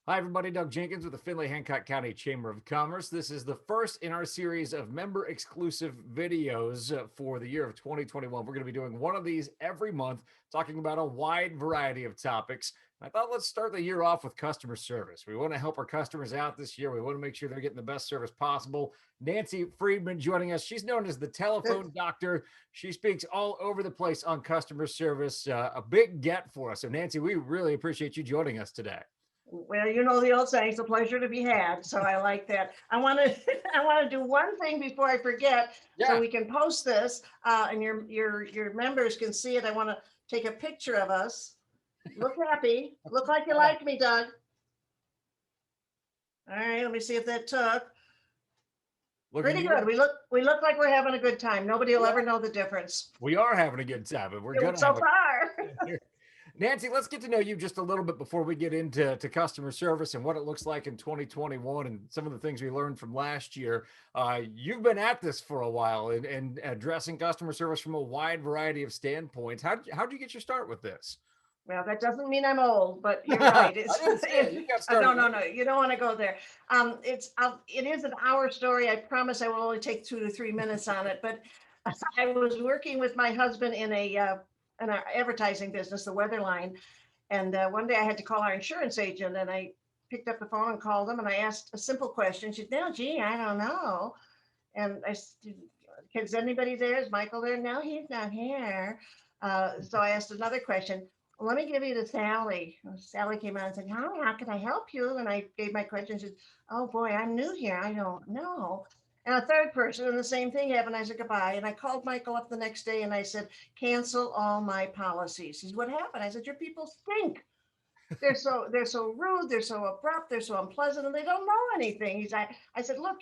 Hi, everybody. Doug Jenkins with the Findlay Hancock County Chamber of Commerce. This is the first in our series of member exclusive videos for the year of 2021. We're going to be doing one of these every month, talking about a wide variety of topics. I thought let's start the year off with customer service. We want to help our customers out this year. We want to make sure they're getting the best service possible. Nancy Friedman joining us. She's known as the telephone doctor. She speaks all over the place on customer service, a big get for us. So, Nancy, we really appreciate you joining us today. Well, you know the old saying, it's a pleasure to be had. So I like that. I want to I want to do one thing before I forget, so Yeah. we can post this and your members can see it. I want to take a picture of us. Look happy. Look like you like me, Doug. All right, let me see if that took. Looking Pretty good. good. We look like we're having a good time. Nobody will Yeah. ever know the difference. We are having a good time, and we're going to So have a far. Nancy, let's get to know you just a little bit before we get into customer service and what it looks like in 2021 and some of the things we learned from last year. You've been at this for a while and addressing customer service from a wide variety of standpoints. How'd you get your start with this? Well, that doesn't mean I'm old, but you're I right. It's didn't say it. You got no, started. no, no. You don't want to go there. It is an hour story. I promise I will only take 2 to 3 minutes on it. But I was working with my husband in our advertising business, the Weather Line, and one day I had to call our insurance agent, and I picked up the phone and called him, and I asked a simple question. She said, "No, gee, I don't know." And I said, "Is anybody there? Is Michael there?" "No, he's not here." So I asked another question. "Let me give you to Sally." Sally came out and said, "How can I help you?" And I gave my question. She said, "Oh boy, I'm new here. I don't know." And a third person, and the same thing happened. I said goodbye. And I called Michael up the next day and I said, "Cancel all my policies." He said, "What happened?" I said, "Your people stink. They're so rude, they're so abrupt, they're so unpleasant, and they don't know anything." I said, "Look,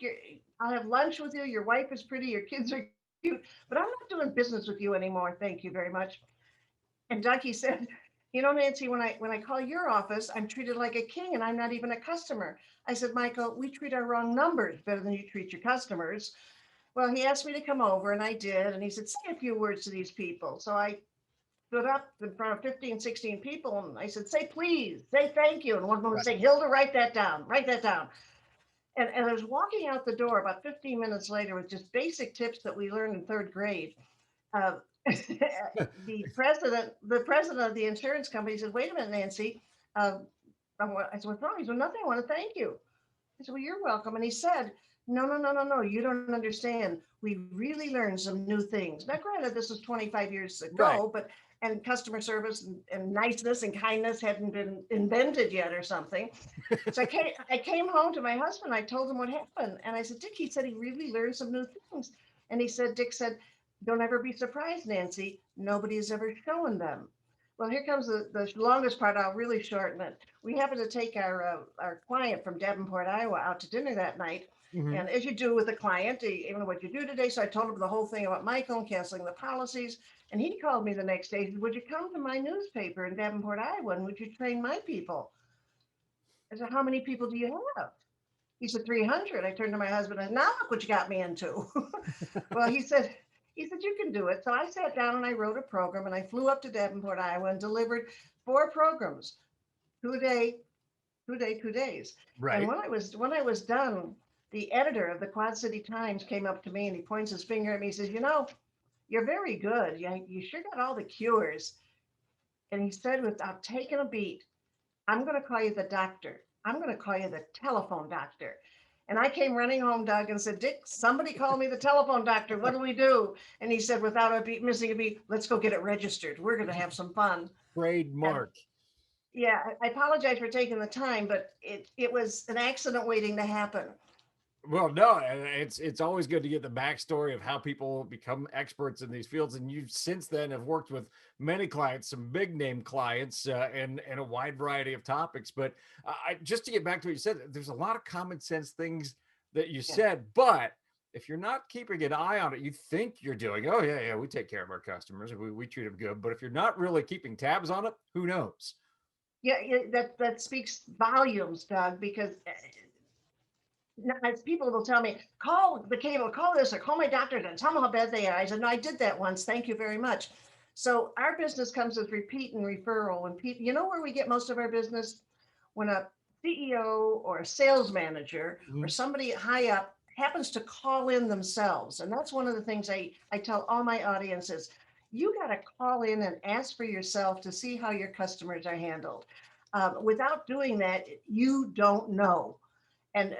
I'll have lunch with you. Your wife is pretty, your kids are cute, but I'm not doing business with you anymore. Thank you very much." And Ducky said, "Nancy, when I call your office, I'm treated like a king and I'm not even a customer." I said, "Michael, we treat our wrong numbers better than you treat your customers." Well, he asked me to come over and I did. And he said, "Say a few words to these people." So I stood up in front of 15, 16 people and I said, "Say please, say thank you." And one of them was Right. saying, "Hilda, write that down, write that down." And I was walking out the door about 15 minutes later with just basic tips that we learned in third grade. Uh, the president of the insurance company said, "Wait a minute, Nancy." Uh, I said, "What's wrong?" He said, "Nothing. I want to thank you." I said, "Well, you're welcome." And he said, "No, no, no, no, no. You don't understand. We really learned some new things." Now, granted, this was 25 years Right. ago, and customer service and niceness and kindness hadn't been invented yet or something. So I came home to my husband. I told him what happened. And I said, "Dick," he said, "he really learned some new things." And Dick said, "Don't ever be surprised, Nancy. Nobody is ever showing them." Well, here comes the longest part. I'll really shorten it. We happened to take our client from Davenport, Iowa, out to dinner that night. Hmm. And as you do with a client, even what you do today. So I told him the whole thing about Michael and canceling the policies. And he called me the next day. He said, "Would you come to my newspaper in Davenport, Iowa, and would you train my people?" I said, "How many people do you have?" He said, 300. I turned to my husband and said, "Now look what you got me into." Well, he said, "You can do it." So I sat down and I wrote a program and I flew up to Davenport, Iowa and delivered 4 programs, 2 a day, 2 day, 2 days. And Right. when I was done, the editor of the Quad City Times came up to me and he points his finger at me. He says, "You're very good. You sure got all the cures." And he said without taking a beat, "I'm going to call you the doctor. I'm going to call you the telephone doctor." And I came running home, Doug, and said, "Dick, somebody call me the telephone doctor. What do we do?" And he said, without a beat, missing a beat, "Let's go get it registered. We're going to have some fun." And Trademark. yeah, I apologize for taking the time, but it was an accident waiting to happen. Well, no, it's always good to get the backstory of how people become experts in these fields, and you since then have worked with many clients, some big name clients, and a wide variety of topics. But just to get back to what you said, there's a lot of common sense things that you Yeah. said, but if you're not keeping an eye on it, you think you're doing, oh yeah, yeah, we take care of our customers, we treat them good. But if you're not really keeping tabs on it, who knows? Yeah, yeah, that speaks volumes, Doug, because as people will tell me, "Call the cable, call this, or call my doctor and tell them how bad they are." I said, "No, I did that once. Thank you very much." So our business comes with repeat and referral. When people, where we get most of our business? When a CEO or a sales manager or Mhm. somebody high up happens to call in themselves. And that's one of the things I tell all my audiences. You got to call in and ask for yourself to see how your customers are handled. Without doing that, you don't know. And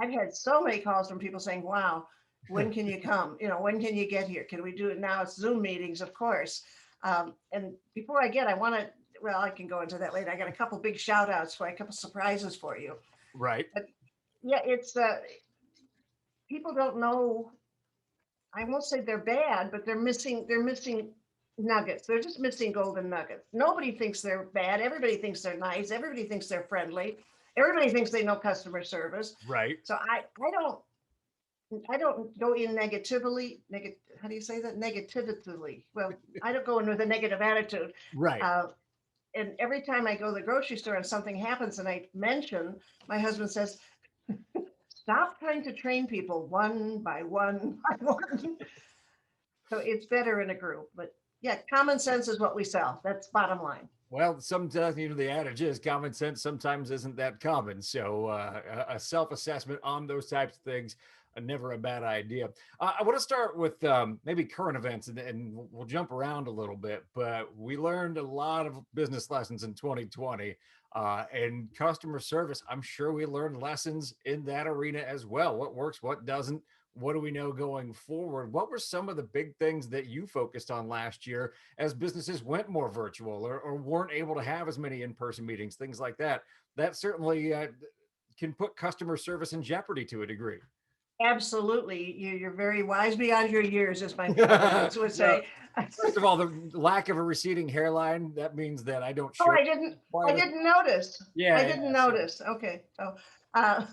I've had so many calls from people saying, wow, when can you come? When can you get here? Can we do it now? It's Zoom meetings, of course. And before I want to, well, I can go into that later. I got a couple big shout outs for a couple surprises for you. Right. But yeah, it's people don't know. I won't say they're bad, but they're missing nuggets. They're just missing golden nuggets. Nobody thinks they're bad. Everybody thinks they're nice. Everybody thinks they're friendly. Everybody thinks they know customer service. Right. So I don't go in negatively. How do you say that? Negatively. Well, I don't go in with a negative attitude. Right. Uh, and every time I go to the grocery store and something happens and I mention, my husband says, stop trying to train people one by one by one. So it's better in a group. But yeah, common sense is what we sell. That's bottom line. Well, sometimes the adage is common sense sometimes isn't that common. So a self-assessment on those types of things, never a bad idea. I want to start with maybe current events, and we'll jump around a little bit. But we learned a lot of business lessons in 2020, and customer service. I'm sure we learned lessons in that arena as well. What works, what doesn't. What do we know going forward? What were some of the big things that you focused on last year as businesses went more virtual or weren't able to have as many in-person meetings, things like that? That certainly can put customer service in jeopardy to a degree. Absolutely. You're very wise beyond your years, as my kids would Well, say. first of all, the lack of a receding hairline, that means that I don't Oh, show I didn't. I quite as didn't notice. I yeah, didn't so notice. Okay. So, uh,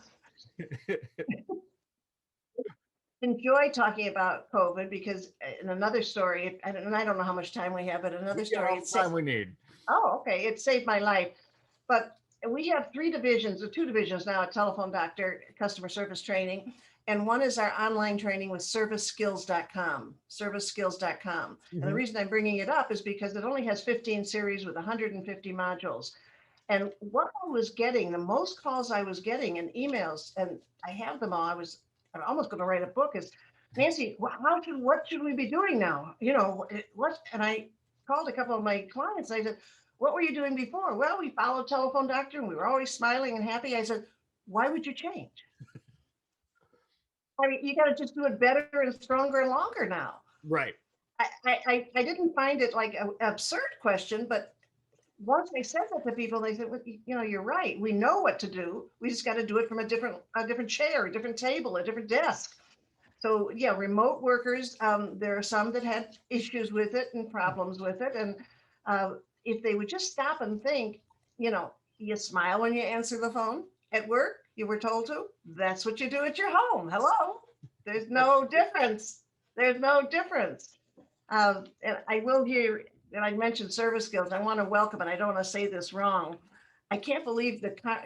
enjoy talking about COVID because in another story, and I don't know how much time we have, but another we've got story, all the time we need. oh, okay, it saved my life. But we have three divisions, or two divisions now at Telephone Doctor, customer service training. And one is our online training with serviceskills.com, serviceskills.com. And the Mhm. reason I'm bringing it up is because it only has 15 series with 150 modules. And what I was getting, the most calls I was getting and emails, and I have them all. I'm almost going to write a book. Is Nancy, what should we be doing now? What? And I called a couple of my clients. I said, what were you doing before? Well, we followed Telephone Doctor, and we were always smiling and happy. I said, why would you change? I mean, you got to just do it better and stronger and longer now. Right. I didn't find it like an absurd question, but once I said that to people, they said, well, you're right. We know what to do. We just got to do it from a different chair, a different table, a different desk. So yeah, remote workers, there are some that had issues with it and problems with it. And uh, if they would just stop and think, you smile when you answer the phone at work, you were told to, that's what you do at your home. Hello. There's no difference. There's no difference. And I will hear, and I mentioned service skills. I want to welcome, and I don't want to say this wrong. I can't believe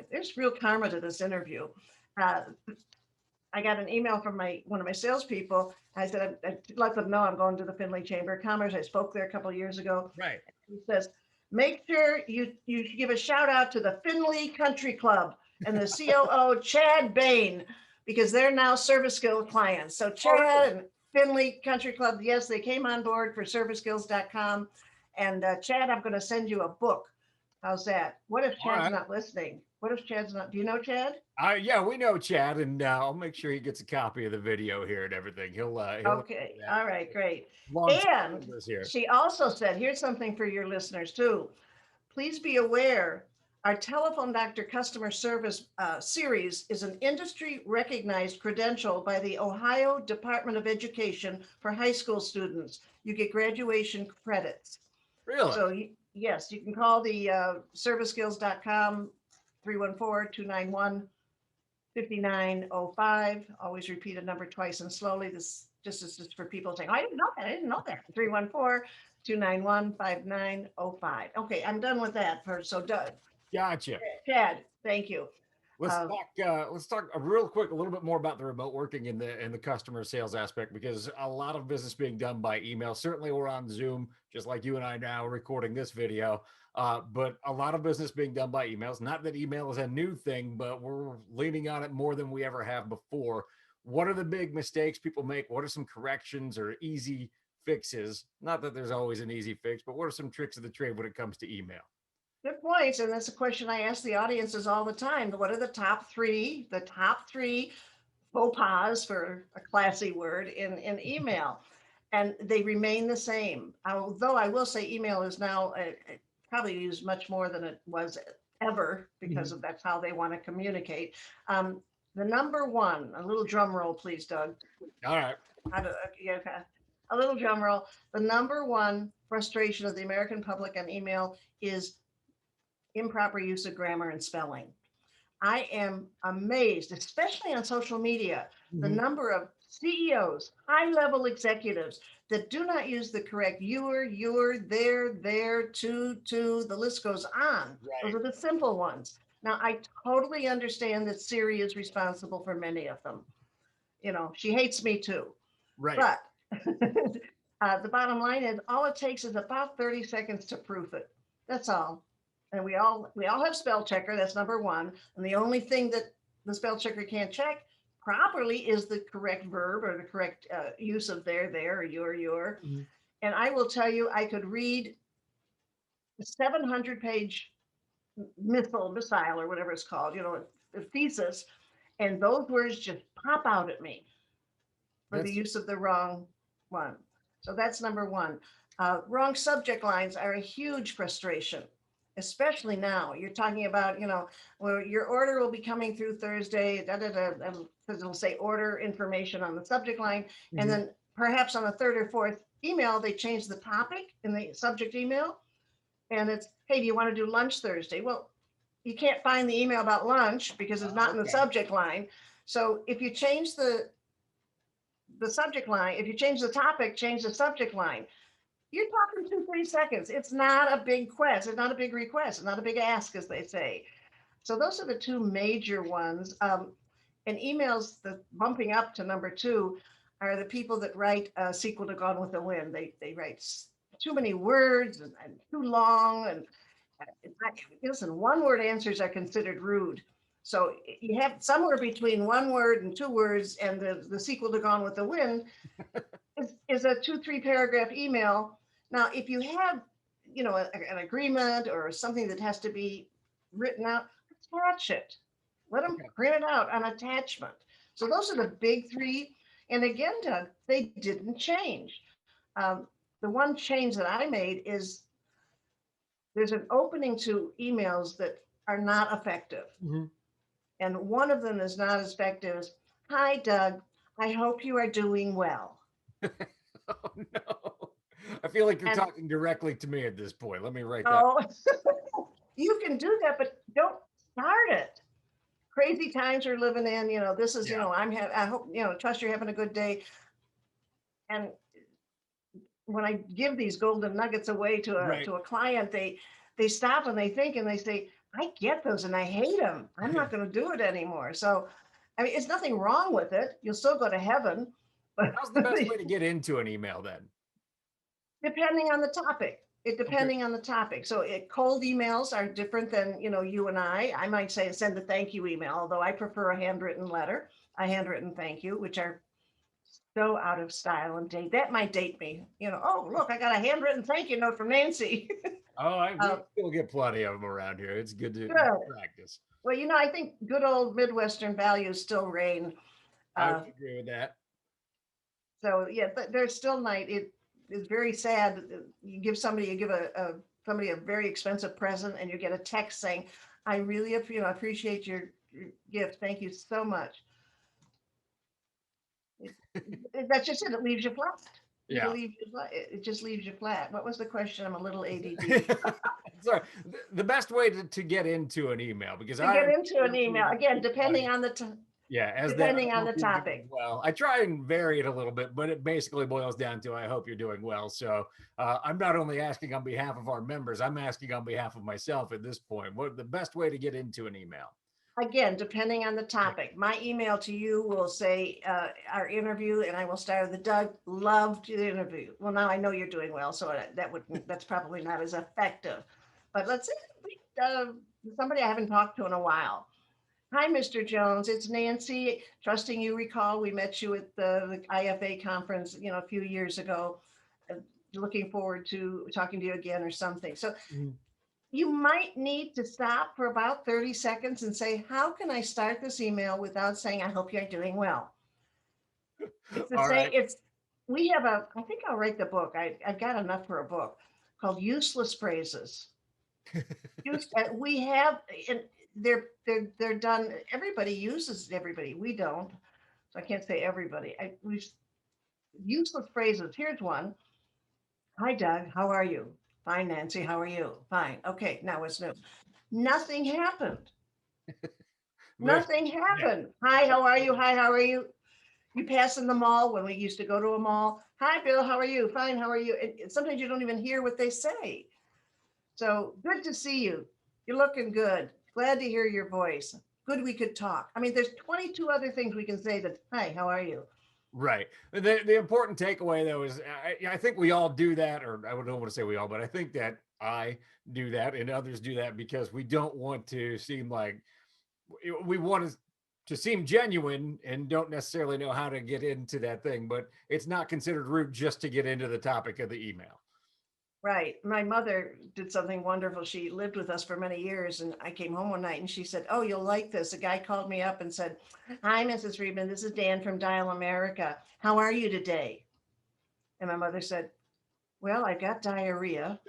there's real karma to this interview. Uh, I got an email from one of my salespeople. I said, I let them know I'm going to the Findlay Chamber of Commerce. I spoke there a couple of years ago. Right. He says, make sure you give a shout out to the Findlay Country Club and the COO, Chad Bain, because they're now service skill clients. So Oh, really? Chad and Findlay Country Club, yes, they came on board for serviceskills.com. And Chad, I'm going to send you a book. How's that? What if All Chad's right. not listening? What if Chad's not? Do you know Chad? Yeah, we know Chad, and I'll make sure he gets a copy of the video here and everything. He'll Okay. that All right. Great. long time And members here. she also said, here's something for your listeners too. Please be aware our Telephone Doctor customer service series is an industry recognized credential by the Ohio Department of Education for high school students. You get graduation credits. Really? So yes, you can call the serviceskills.com 314-291-5905. Always repeat a number twice and slowly. This just is just for people saying, I didn't know that. I didn't know that. 314-291-5905. Okay, I'm done with that. So Doug, Gotcha. Chad, thank you. Let's Uh, talk. Let's talk real quick a little bit more about the remote working in the customer sales aspect, because a lot of business being done by email. Certainly, we're on Zoom, just like you and I now recording this video. But a lot of business being done by emails. Not that email is a new thing, but we're leaning on it more than we ever have before. What are the big mistakes people make? What are some corrections or easy fixes? Not that there's always an easy fix, but what are some tricks of the trade when it comes to email? Good points. And that's a question I ask the audiences all the time. What are the top three? The top three faux pas, for a classy word, in email, and they remain the same. Although I will say email is now probably used much more than it was ever, because Mhm. of that's how they want to communicate. The number one, a little drum roll, please, Doug. All right. Yeah, okay. A little drum roll. The number one frustration of the American public on email is improper use of grammar and spelling. I am amazed, especially on social media, the Mhm. number of CEOs, high level executives that do not use the correct your, there, to, the list goes on. Those Right. are the simple ones. Now, I totally understand that Siri is responsible for many of them. You know, she hates me too. Right. But the bottom line is all it takes is about 30 seconds to proof it. That's all. And we all have spell checker. That's number one. And the only thing that the spell checker can't check properly is the correct verb or the correct use of there, or your. Mhm. And I will tell you, I could read a 700-page missile, or whatever it's called, a thesis, and those words just pop out at me for the That's use of the wrong one. So that's number one. Wrong subject lines are a huge frustration, especially now. You're talking about, where your order will be coming through Thursday, because it'll say order information on the subject line. And Mhm. then perhaps on the third or fourth email, they change the topic in the subject email. And it's, hey, do you want to do lunch Thursday? Well, you can't find the email about lunch because it's not in the Okay. subject line. So if you change the subject line, if you change the topic, change the subject line. You're talking 2, 3 seconds. It's not a big quest. It's not a big request. It's not a big ask, as they say. So those are the two major ones. And emails, the bumping up to number two, are the people that write a sequel to Gone with the Wind. They write too many words, and too long, and listen, one word answers are considered rude. So you have somewhere between one word and two words, and the sequel to Gone with the Wind is a 2, 3 paragraph email. Now, if you have, an agreement or something that has to be written out, attach it. Let them Okay. print it out on attachment. So those are the big three. And again, Doug, they didn't change. The one change that I made is there's an opening to emails that are not effective. Mhm. And one of them is not as effective as, hi, Doug, I hope you are doing well. Oh no. I feel like you're And talking directly to me at this point. Let me write that. oh, you can do that, but don't start it. Crazy times we're living in, this is, Yeah. I hope, trust you're having a good day. And when I give these golden nuggets away to a Right. to a client, they stop and they think and they say, I get those and I hate them. I'm not going to do it anymore. So, I mean, it's nothing wrong with it. You'll still go to heaven, but How's the best way to get into an email then? depending on the topic. It Okay. depending on the topic. So cold emails are different than, you and I. I might say send a thank you email, although I prefer a handwritten letter, a handwritten thank you, which are so out of style and date. That might date me. Oh, look, I got a handwritten thank you note from Nancy. Oh, we uh, still get plenty of them around here. It's good to Good. practice. Well, I think good old Midwestern values still reign. I would Uh, agree with that. so yeah, but there's still night. It is very sad. You give somebody a very expensive present, and you get a text saying, "I really, appreciate your gift. Thank you so much." It, that's just it. It leaves you flat. Yeah. It just leaves you flat. What was the question? I'm a little ADD. Sorry. The best way to get into an email, because To get I'm into an guilty email again, with money. depending As that, I on hope the you're doing topic. well. I try and vary it a little bit, but it basically boils down to I hope you're doing well. So I'm not only asking on behalf of our members, I'm asking on behalf of myself at this point. What the best way to get into an email? Again, depending on the Yeah. topic. My email to you will say our interview, and I will start with Doug. Loved the interview. Well, now I know you're doing well, so that's probably not as effective. But let's say somebody I haven't talked to in a while. Hi, Mr. Jones. It's Nancy. Trusting you recall, we met you at the IFA conference, a few years ago. Uh, Looking forward to talking to you again or something. So Mhm. you might need to stop for about 30 seconds and say, how can I start this email without saying, I hope you're doing well? It's the All same. right. We have I think I'll write the book. I've got enough for a book called Useless Phrases. We have, and they're done. Everybody uses everybody. We don't. So I can't say everybody. We useless phrases. Here's one. Hi, Doug. How are you? Fine, Nancy. How are you? Fine. Okay. Now what's new? Nothing happened. Well, Nothing yeah. happened. Hi, how are you? Hi, how are you? You pass in the mall when we used to go to a mall. Hi, Bill. How are you? Fine. How are you? And sometimes you don't even hear what they say. So good to see you. You're looking good. Glad to hear your voice. Good we could talk. I mean, there's 22 other things we can say that, hi, how are you? Right. The important takeaway though is I think we all do that, or I don't want to say we all, but I think that I do that and others do that because we don't want to seem like we want to seem genuine and don't necessarily know how to get into that thing, but it's not considered rude just to get into the topic of the email. Right. My mother did something wonderful. She lived with us for many years, and I came home one night and she said, oh, you'll like this. A guy called me up and said, hi, Mrs. Friedman. This is Dan from Dial America. How are you today? And my mother said, well, I got diarrhea.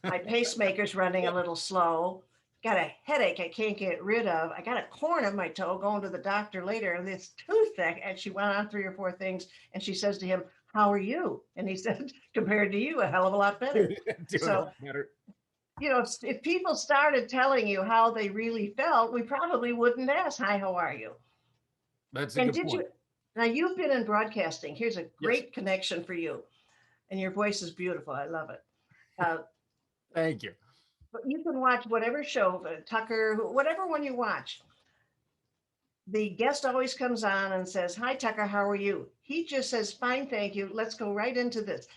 My pacemaker's running a little slow. Got a headache I can't get rid of. I got a corn in my toe going to the doctor later, and this toothache. And she went on 3 or 4 things. And she says to him, how are you? And he said, compared to you, a hell of a lot better. Doing a So, lot better. if people started telling you how they really felt, we probably wouldn't ask, hi, how are you? That's a And good did you, point. now you've been in broadcasting. Here's a Yes. great connection for you. And your voice is beautiful. I love it. Uh, Thank you. but you can watch whatever show, Tucker, whatever one you watch. The guest always comes on and says, hi, Tucker, how are you? He just says, fine, thank you. Let's go right into this.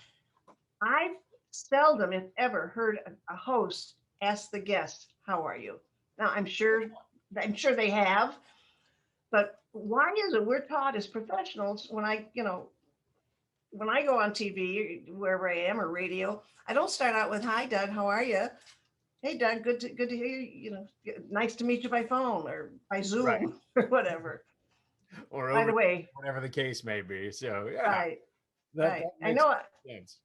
I've seldom, if ever, heard a host ask the guest, how are you? Now, I'm sure they have, but why is it we're taught as professionals when I go on TV, wherever I am, or radio, I don't start out with, hi, Doug, how are you? Hey, Doug, good to hear you. Nice to meet you by phone or by Right. Zoom or whatever. Or By over the way, whatever the case may be. So yeah, right, that right. I makes know. sense.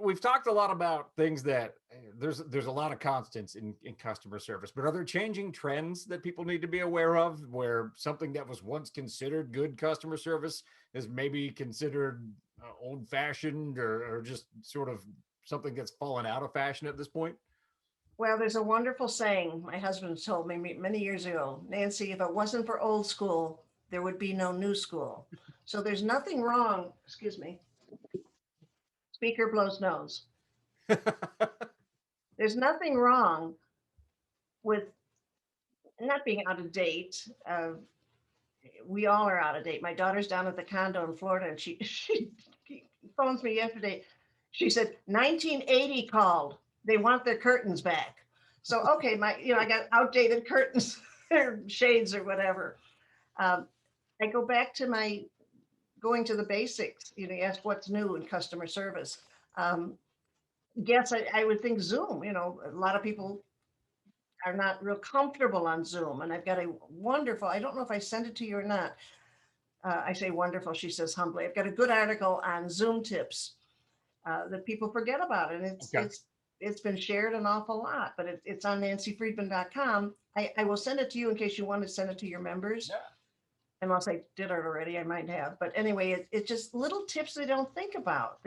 We've talked a lot about things that there's a lot of constants in customer service, but are there changing trends that people need to be aware of where something that was once considered good customer service is maybe considered old fashioned or just sort of something that's fallen out of fashion at this point? Well, there's a wonderful saying my husband told me many years ago, Nancy, if it wasn't for old school, there would be no new school. So there's nothing wrong. Excuse me. Speaker blows nose. There's nothing wrong with not being out of date. We all are out of date. My daughter's down at the condo in Florida, and she phones me yesterday. She said 1980 called. They want their curtains back. So okay, I got outdated curtains or shades or whatever. Um, I go back to my going to the basics. You ask what's new in customer service. Um, yes, I would think Zoom. A lot of people are not real comfortable on Zoom, and I've got a wonderful. I don't know if I sent it to you or not. I say wonderful, she says humbly. I've got a good article on Zoom tips that people forget about, and it's Okay. it's it's been shared an awful lot, but it's on nancyfriedman.com. I will send it to you in case you want to send it to your members. Yeah. Unless I did it already, I might have. But anyway, it's just little tips they don't think about.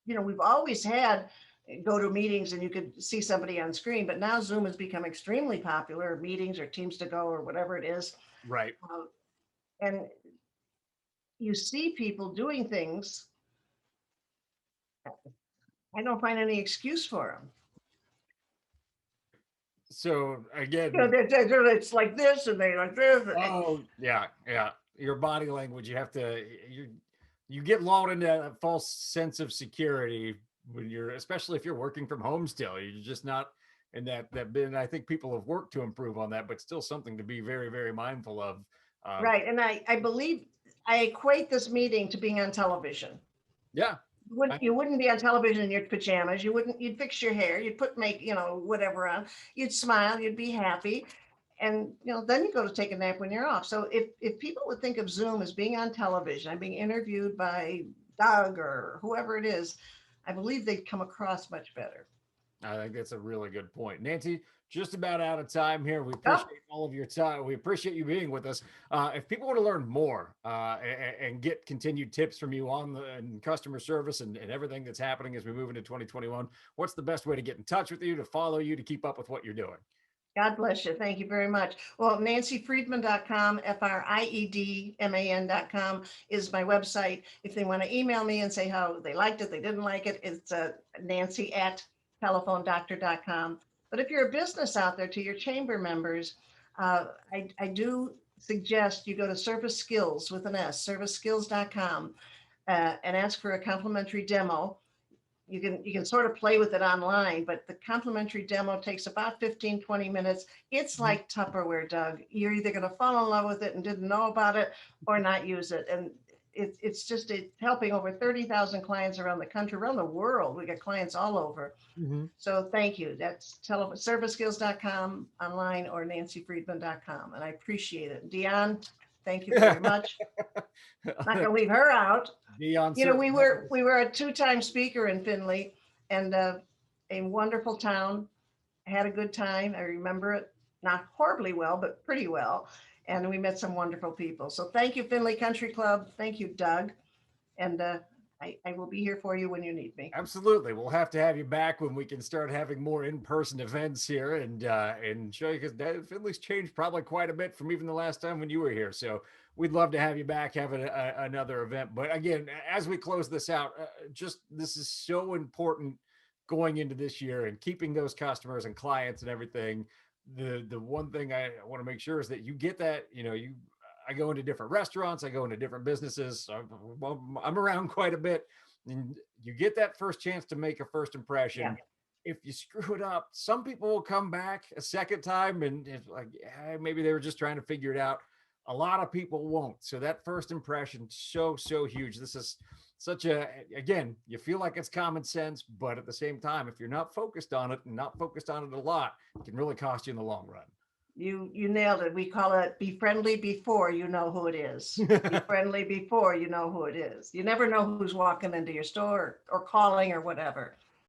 We've always had go to meetings and you could see somebody on screen, but now Zoom has become extremely popular, meetings or Teams to go or whatever it is. Right. And you see people doing things. I don't find any excuse for them. So again, It's like this and they like this. oh yeah, yeah. Your body language, you have to you get lulled into a false sense of security when you're, especially if you're working from home still, you're just not in that bin. I think people have worked to improve on that, but still something to be very, very mindful of. Uh, Right. And I believe I equate this meeting to being on television. yeah. You wouldn't be on television in your pajamas. You'd fix your hair, you'd put whatever on, you'd smile, you'd be happy. And then you go to take a nap when you're off. So if people would think of Zoom as being on television, I'm being interviewed by Doug or whoever it is, I believe they'd come across much better. I think that's a really good point. Nancy, just about out of time here. We Oh, appreciate all of your time. We appreciate you being with us. If people want to learn more and get continued tips from you on the and customer service and everything that's happening as we move into 2021, what's the best way to get in touch with you, to follow you, to keep up with what you're doing? God bless you. Thank you very much. Well, nancyfriedman.com, FRIEDMAN.com is my website. If they want to email me and say how they liked it, they didn't like it, it's nancy@telephonedoctor.com. But if you're a business out there, to your chamber members, I do suggest you go to Service Skills with an S, serviceskills.com, and ask for a complimentary demo. You can sort of play with it online, but the complimentary demo takes about 15-20 minutes. It's Mhm. like Tupperware, Doug. You're either going to fall in love with it and didn't know about it or not use it. And it's just helping over 30,000 clients around the country, around the world. We got clients all over. Mhm. So thank you. That's serviceskills.com online or nancyfriedman.com. And I appreciate it. Dion, thank you very much. Not going to leave her out. Dion, We were a two-time speaker in Findlay, and a wonderful town. Had a good time. I remember it not horribly well, but pretty well. And we met some wonderful people. So thank you, Findlay Country Club. Thank you, Doug. And I will be here for you when you need me. Absolutely. We'll have to have you back when we can start having more in-person events here and show you, because Finley's changed probably quite a bit from even the last time when you were here. So we'd love to have you back having another event. But again, as we close this out, just this is so important going into this year and keeping those customers and clients and everything. The one thing I want to make sure is that you get that, I go into different restaurants, I go into different businesses. I'm around quite a bit, and you get that first chance to make a first Yeah. impression. If you screw it up, some people will come back a second time and it's like, maybe they were just trying to figure it out. A lot of people won't. So that first impression, so huge. This is such again, you feel like it's common sense, but at the same time, if you're not focused on it and not focused on it a lot, it can really cost you in the long run. You nailed it. We call it be friendly before you know who it is. Be friendly before you know who it is. You never know who's walking into your store or calling or whatever.